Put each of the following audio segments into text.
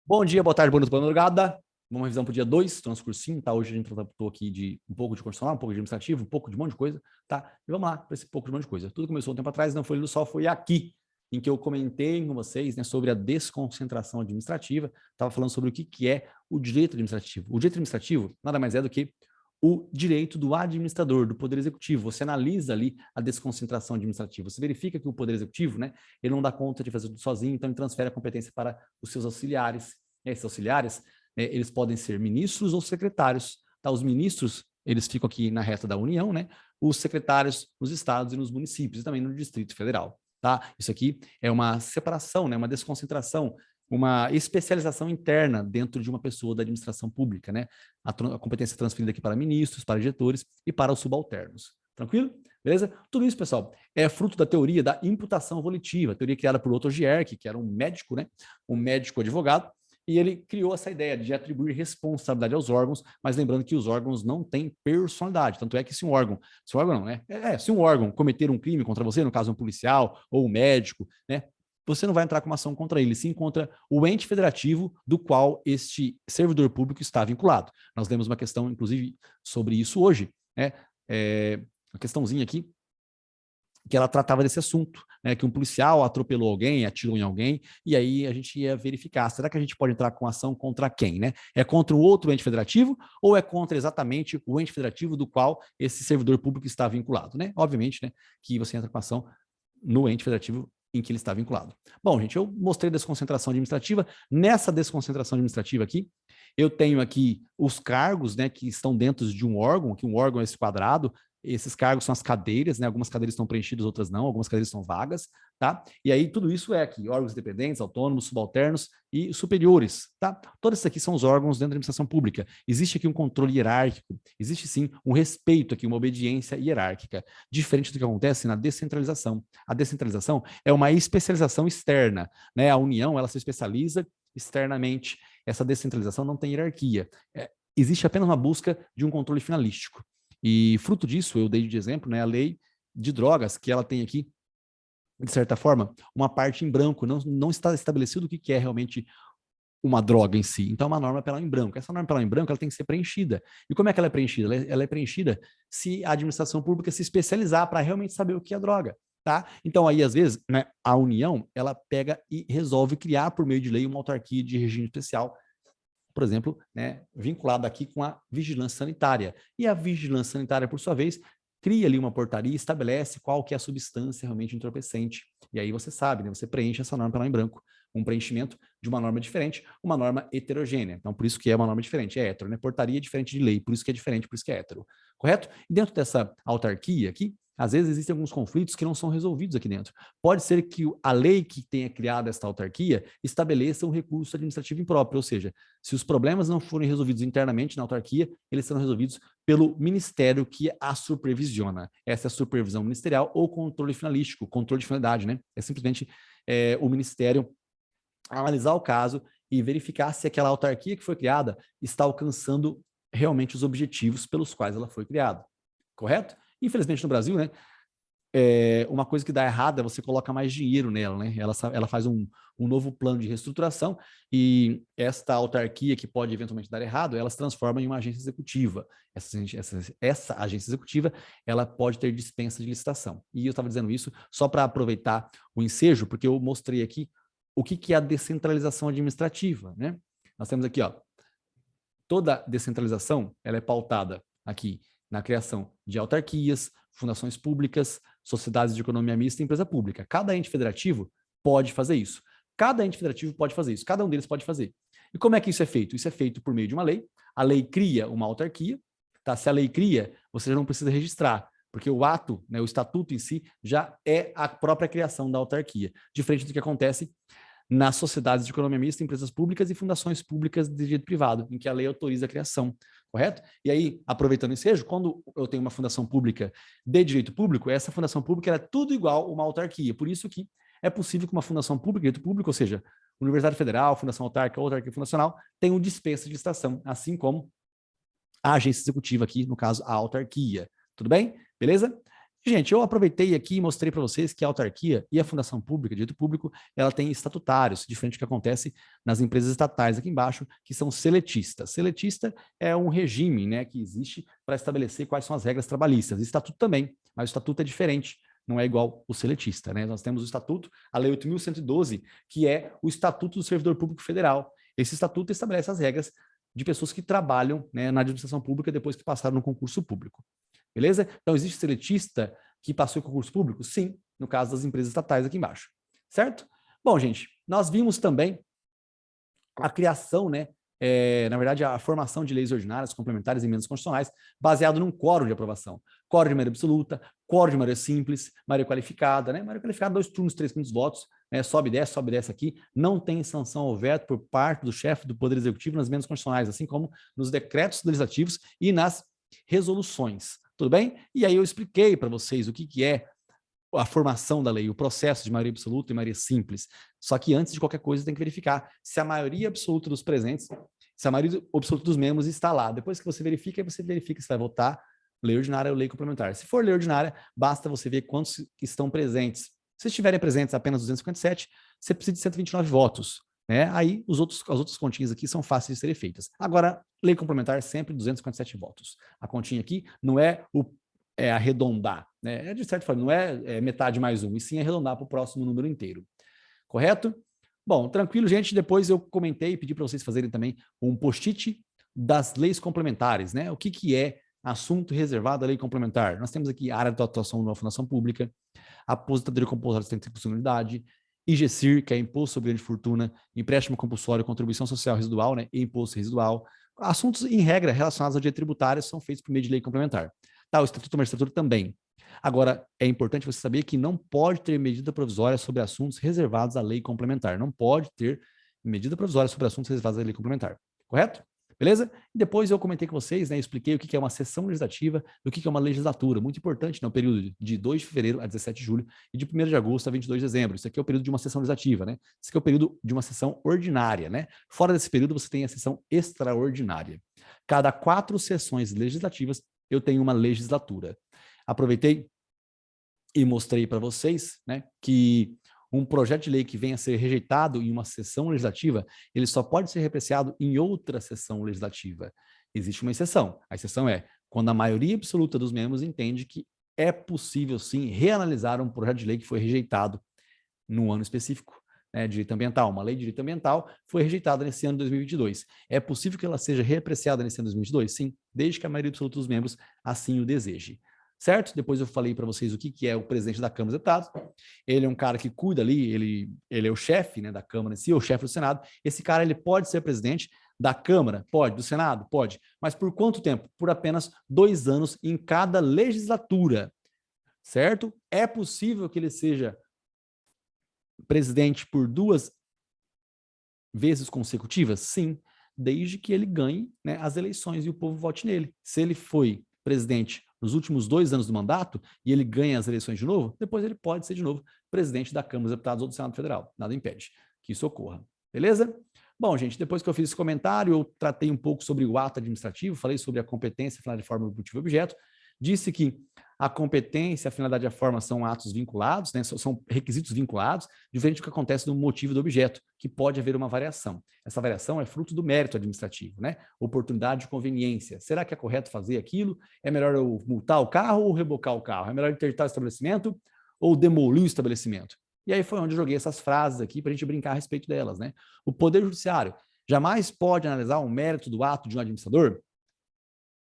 Bom dia, boa tarde, boa noite, boa madrugada. Vamos revisão para o dia 2, estou nosso cursinho, tá? Hoje a gente tratou aqui de um pouco de constitucional, um pouco de administrativo, um pouco de um monte de coisa, tá? E vamos lá para esse pouco de um monte de coisa. Tudo começou um tempo atrás, não foi do sol, foi aqui, em que eu comentei com vocês, né, sobre a desconcentração administrativa, estava falando sobre o que é o direito administrativo. O direito administrativo nada mais é do que o direito do administrador, do Poder Executivo. Você analisa ali a desconcentração administrativa. Você verifica que o Poder Executivo, né, ele não dá conta de fazer tudo sozinho, então ele transfere a competência para os seus auxiliares. E esses auxiliares, eles podem ser ministros ou secretários. Tá? Os ministros, eles ficam aqui na reta da União, né? Os secretários nos estados e nos municípios, e também no Distrito Federal. Tá? Isso aqui é uma separação, né? Uma desconcentração, uma especialização interna dentro de uma pessoa da administração pública, né? A competência é transferida aqui para ministros, para diretores e para os subalternos. Tranquilo? Beleza? Tudo isso, pessoal, é fruto da teoria da imputação volitiva, teoria criada por Otto Gierke, que era um médico, né? Um médico advogado, e ele criou essa ideia de atribuir responsabilidade aos órgãos, mas lembrando que os órgãos não têm personalidade. Tanto é que se um órgão não, né? Se um órgão cometer um crime contra você, no caso um policial ou um médico, né? Você não vai entrar com uma ação contra ele, sim contra o ente federativo do qual este servidor público está vinculado. Nós lemos uma questão, inclusive, sobre isso hoje, né? Uma questãozinha aqui, que ela tratava desse assunto, né, que um policial atropelou alguém, atirou em alguém, e aí a gente ia verificar, será que a gente pode entrar com ação contra quem, né? É contra o outro ente federativo ou é contra exatamente o ente federativo do qual esse servidor público está vinculado, né? Obviamente, né, que você entra com ação no ente federativo em que ele está vinculado. Bom, gente, eu mostrei a desconcentração administrativa. Nessa desconcentração administrativa aqui, eu tenho aqui os cargos, né, que estão dentro de um órgão, que um órgão é esse quadrado. Esses cargos são as cadeiras, né? Algumas cadeiras estão preenchidas, outras não, algumas cadeiras são vagas, tá? E aí tudo isso é aqui, órgãos independentes, autônomos, subalternos e superiores, tá? Todos esses aqui são os órgãos dentro da administração pública. Existe aqui um controle hierárquico, existe sim um respeito aqui, uma obediência hierárquica, diferente do que acontece na descentralização. A descentralização é uma especialização externa, né? A União, ela se especializa externamente. Essa descentralização não tem hierarquia. Existe apenas uma busca de um controle finalístico. E fruto disso, eu dei de exemplo, né, a lei de drogas, que ela tem aqui, de certa forma, uma parte em branco, não está estabelecido o que é realmente uma droga em si. Então, é uma norma penal em branco. Essa norma penal em branco, ela tem que ser preenchida. E como é que ela é preenchida? Ela é preenchida se a administração pública se especializar para realmente saber o que é droga. Tá? Então, aí, às vezes, né, a União, ela pega e resolve criar, por meio de lei, uma autarquia de regime especial, por exemplo, né, vinculado aqui com a vigilância sanitária. E a vigilância sanitária, por sua vez, cria ali uma portaria e estabelece qual que é a substância realmente entorpecente. E aí você sabe, né, você preenche essa norma penal em branco, um preenchimento de uma norma diferente, uma norma heterogênea. Então, por isso que é uma norma diferente, é hétero, né? Portaria é diferente de lei, por isso que é diferente, por isso que é hétero. Correto? E dentro dessa autarquia aqui, às vezes existem alguns conflitos que não são resolvidos aqui dentro. Pode ser que a lei que tenha criado esta autarquia estabeleça um recurso administrativo impróprio, ou seja, se os problemas não forem resolvidos internamente na autarquia, eles serão resolvidos pelo ministério que a supervisiona. Essa é a supervisão ministerial ou controle finalístico, controle de finalidade, né? É simplesmente o ministério analisar o caso e verificar se aquela autarquia que foi criada está alcançando realmente os objetivos pelos quais ela foi criada. Correto? Infelizmente no Brasil, né, uma coisa que dá errado é você colocar mais dinheiro nela, né? Ela faz um novo plano de reestruturação e esta autarquia que pode eventualmente dar errado, ela se transforma em uma agência executiva. Essa agência executiva, ela pode ter dispensa de licitação. E eu estava dizendo isso só para aproveitar o ensejo, porque eu mostrei aqui o que é a descentralização administrativa, né? Nós temos aqui, ó, toda descentralização, ela é pautada aqui na criação de autarquias, fundações públicas, sociedades de economia mista e empresa pública. Cada ente federativo pode fazer isso. Cada ente federativo pode fazer isso. Cada um deles pode fazer. E como é que isso é feito? Isso é feito por meio de uma lei. A lei cria uma autarquia. Tá? Se a lei cria, você já não precisa registrar, porque o ato, né, o estatuto em si, já é a própria criação da autarquia. Diferente do que acontece nas sociedades de economia mista, empresas públicas e fundações públicas de direito privado, em que a lei autoriza a criação, correto? E aí, aproveitando o ensejo, quando eu tenho uma fundação pública de direito público, essa fundação pública é tudo igual a uma autarquia. Por isso que é possível que uma fundação pública de direito público, ou seja, Universidade Federal, Fundação Autárquica ou autarquia fundacional, tenham dispensa de licitação, assim como a agência executiva aqui, no caso, a autarquia. Tudo bem? Beleza? Gente, eu aproveitei aqui e mostrei para vocês que a autarquia e a fundação pública, direito público, ela tem estatutários, diferente do que acontece nas empresas estatais aqui embaixo, que são seletistas. Seletista é um regime, né, que existe para estabelecer quais são as regras trabalhistas. Estatuto também, mas o estatuto é diferente, não é igual o seletista, né? Nós temos o estatuto, a Lei 8.112, que é o Estatuto do Servidor Público Federal. Esse estatuto estabelece as regras de pessoas que trabalham, né, na administração pública depois que passaram no concurso público. Beleza? Então, existe seletista que passou em concurso público? Sim, no caso das empresas estatais aqui embaixo. Certo? Bom, gente, nós vimos também a criação, né, na verdade, a formação de leis ordinárias, complementares e emendas constitucionais, baseado num quórum de aprovação. Quórum de maioria absoluta, quórum de maioria simples, maioria qualificada, né? Maioria qualificada, 2 turnos, 3 votos, né? Sobe e desce aqui. Não tem sanção ao veto por parte do chefe do Poder Executivo nas emendas constitucionais, assim como nos decretos legislativos e nas resoluções. Tudo bem? E aí eu expliquei para vocês o que é a formação da lei, o processo de maioria absoluta e maioria simples. Só que antes de qualquer coisa tem que verificar se a maioria absoluta dos presentes, se a maioria absoluta dos membros está lá. Depois que você verifica, aí você verifica se vai votar lei ordinária ou lei complementar. Se for lei ordinária, basta você ver quantos estão presentes. Se estiverem presentes apenas 257, você precisa de 129 votos. Né? Aí as outras continhas aqui são fáceis de serem feitas. Agora, lei complementar sempre 257 votos. A continha aqui não é arredondar, né? De certa forma, não é metade mais um, e sim arredondar para o próximo número inteiro. Correto? Bom, tranquilo, gente. Depois eu comentei e pedi para vocês fazerem também um post-it das leis complementares, né? O que é assunto reservado à lei complementar? Nós temos aqui a área de atuação da fundação pública, aposentadoria compulsória de 75% de unidade, IGCIR, que é Imposto sobre Grande Fortuna, empréstimo compulsório, contribuição social residual, né, e imposto residual. Assuntos, em regra, relacionados ao direito tributário são feitos por meio de lei complementar. Tá, o Estatuto da Magistratura também. Agora, é importante você saber que não pode ter medida provisória sobre assuntos reservados à lei complementar. Não pode ter medida provisória sobre assuntos reservados à lei complementar. Correto? Beleza? Depois eu comentei com vocês, né, expliquei o que é uma sessão legislativa e o que é uma legislatura. Muito importante, no período de 2 de fevereiro a 17 de julho e de 1º de agosto a 22 de dezembro. Isso aqui é o período de uma sessão legislativa, né? Isso aqui é o período de uma sessão ordinária, né? Fora desse período, você tem a sessão extraordinária. Cada 4 sessões legislativas, eu tenho uma legislatura. Aproveitei e mostrei para vocês, né, que um projeto de lei que venha a ser rejeitado em uma sessão legislativa, ele só pode ser repreciado em outra sessão legislativa. Existe uma exceção. A exceção é quando a maioria absoluta dos membros entende que é possível, sim, reanalisar um projeto de lei que foi rejeitado num ano específico. Direito ambiental, uma lei de direito ambiental foi rejeitada nesse ano de 2022. É possível que ela seja reapreciada nesse ano de 2022? Sim, desde que a maioria absoluta dos membros assim o deseje. Certo? Depois eu falei para vocês o que é o presidente da Câmara dos Deputados. Ele é um cara que cuida ali, ele é o chefe, né, da Câmara em si, o chefe do Senado. Esse cara ele pode ser presidente da Câmara? Pode. Do Senado? Pode. Mas por quanto tempo? Por apenas 2 anos em cada legislatura. Certo? É possível que ele seja presidente por 2 vezes consecutivas? Sim, desde que ele ganhe, né, as eleições e o povo vote nele. Se ele foi presidente nos últimos 2 anos do mandato e ele ganha as eleições de novo, depois ele pode ser de novo presidente da Câmara dos Deputados ou do Senado Federal. Nada impede que isso ocorra. Beleza? Bom, gente, depois que eu fiz esse comentário, eu tratei um pouco sobre o ato administrativo, falei sobre a competência, finalidade, forma, motivo e objeto, disse que a competência, a finalidade e a forma são atos vinculados, né, são requisitos vinculados, diferente do que acontece no motivo do objeto, que pode haver uma variação. Essa variação é fruto do mérito administrativo, né? Oportunidade de conveniência. Será que é correto fazer aquilo? É melhor eu multar o carro ou rebocar o carro? É melhor interditar o estabelecimento ou demolir o estabelecimento? E aí foi onde eu joguei essas frases aqui para a gente brincar a respeito delas, né? O Poder Judiciário jamais pode analisar o mérito do ato de um administrador?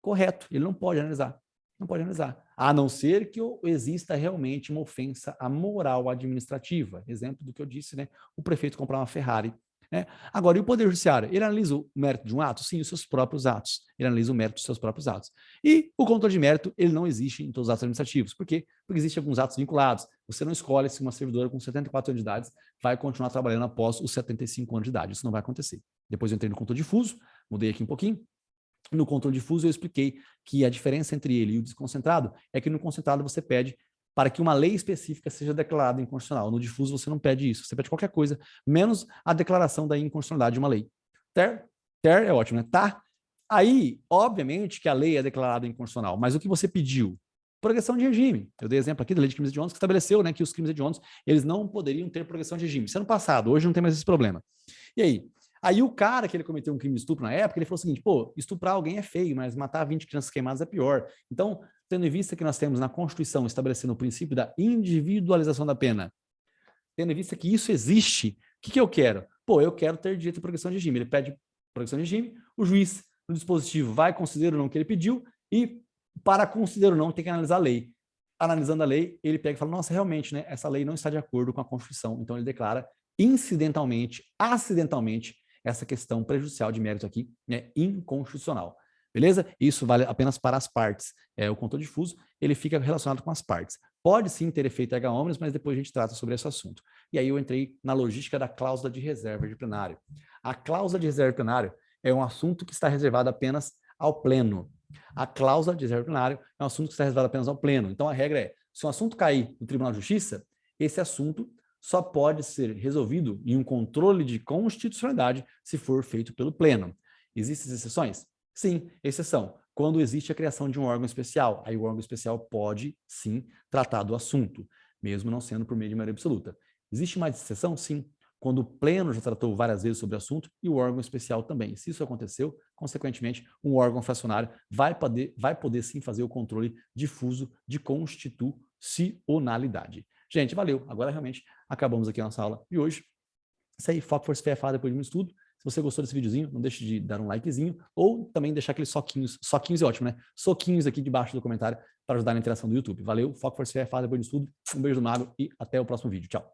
Correto, ele não pode analisar. Não pode analisar, a não ser que exista realmente uma ofensa à moral administrativa. Exemplo do que eu disse, né? O prefeito comprar uma Ferrari. Né? Agora, e o Poder Judiciário? Ele analisa o mérito de um ato? Sim, os seus próprios atos. Ele analisa o mérito dos seus próprios atos. E o controle de mérito, ele não existe em todos os atos administrativos. Por quê? Porque existem alguns atos vinculados. Você não escolhe se uma servidora com 74 anos de idade vai continuar trabalhando após os 75 anos de idade. Isso não vai acontecer. Depois eu entrei no controle difuso, mudei aqui um pouquinho. No controle difuso, eu expliquei que a diferença entre ele e o desconcentrado é que no concentrado você pede para que uma lei específica seja declarada inconstitucional. No difuso, você não pede isso. Você pede qualquer coisa, menos a declaração da inconstitucionalidade de uma lei. Ter é ótimo, né? Tá? Aí, obviamente, que a lei é declarada inconstitucional, mas o que você pediu? progressão de regime. Eu dei exemplo aqui da lei de crimes hediondos que estabeleceu, né, que os crimes hediondos, eles não poderiam ter progressão de regime. Isso é no passado, hoje não tem mais esse problema. E aí? Aí o cara que ele cometeu um crime de estupro na época, ele falou o seguinte, pô, estuprar alguém é feio, mas matar 20 crianças queimadas é pior. Então, tendo em vista que nós temos na Constituição estabelecendo o princípio da individualização da pena, tendo em vista que isso existe, o que eu quero? Pô, eu quero ter direito à progressão de regime. Ele pede progressão de regime, o juiz, no dispositivo, vai considerar ou não o que ele pediu e, para considerar ou não, tem que analisar a lei. Analisando a lei, ele pega e fala, nossa, realmente, né, essa lei não está de acordo com a Constituição. Então, ele declara incidentalmente, acidentalmente, essa questão prejudicial de mérito aqui é inconstitucional. Beleza? Isso vale apenas para as partes. O controle difuso, ele fica relacionado com as partes. Pode sim ter efeito erga omnes, mas depois a gente trata sobre esse assunto. E aí eu entrei na logística da cláusula de reserva de plenário. A cláusula de reserva de plenário é um assunto que está reservado apenas ao pleno. A cláusula de reserva de plenário é um assunto que está reservado apenas ao pleno. Então a regra é, se um assunto cair no Tribunal de Justiça, esse assunto só pode ser resolvido em um controle de constitucionalidade se for feito pelo pleno. Existem exceções? Sim, exceção. Quando existe a criação de um órgão especial, aí o órgão especial pode, sim, tratar do assunto, mesmo não sendo por meio de maioria absoluta. Existe mais exceção? Sim. Quando o pleno já tratou várias vezes sobre o assunto e o órgão especial também. Se isso aconteceu, consequentemente, um órgão fracionário vai poder sim fazer o controle difuso de constitucionalidade. Gente, valeu. Agora realmente acabamos aqui a nossa aula de hoje. Isso aí, foco, força, fé, depois de muito estudo. Se você gostou desse videozinho, não deixe de dar um likezinho ou também deixar aqueles soquinhos é ótimo, né? Soquinhos aqui debaixo do comentário para ajudar na interação do YouTube. Valeu, foco, força, fé, depois de estudo. Um beijo do mago e até o próximo vídeo. Tchau.